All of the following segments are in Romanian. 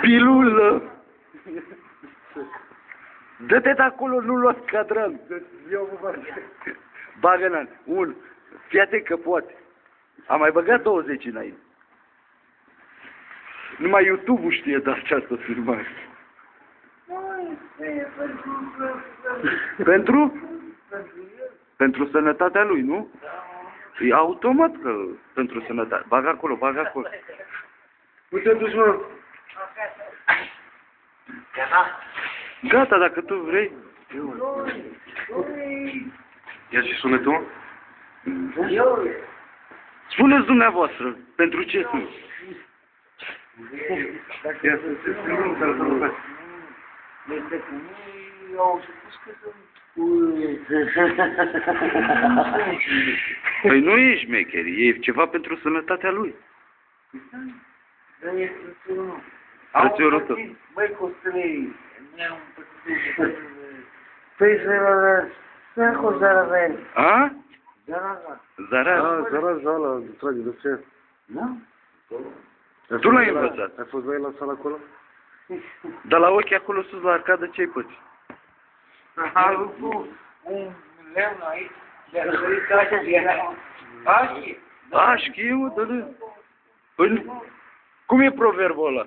Pilulă! Dă-te de acolo, nu luați cadran. Bagă în un. Fii atent că poate. Am mai băgat 20 înainte. Numai YouTube-ul știe de această filmare. Pentru? Pentru sănătatea lui, nu? E automat că pentru sănătate. Bagă acolo, bagă acolo. Uite, duci, mă. Gata, dacă tu vrei. Ia și sunetul? Spuneți dumneavoastră, pentru ce sunt? Ia să se schimbăm, să-l sănătate. Păi nu e șmecher, e ceva pentru sănătatea lui. Frățiorul tău. Băi, Costelei, ne-am pățit. Păi, să cu Zaravel. A? Zaravel. Zaraz. Ah, Zaraz, ăla, trage de ce? Da? Tu l-ai învățat. Ai fost la el la sală acolo? Dar la ochi acolo sus la arcadă ce-ai pățit? A avut un leun aici, de-a sărit casa de era. Așa. A, știu, mă, dă-le. Păi, cum e proverbul ăla?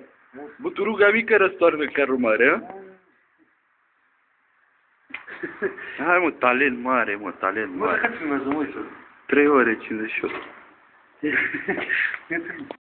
Buturuga mică răstoarnă carul mare, a? Hai, mă, talent mare, mă, talent Mă, mare. dacă filmează, mă, uite. 3 ore 58.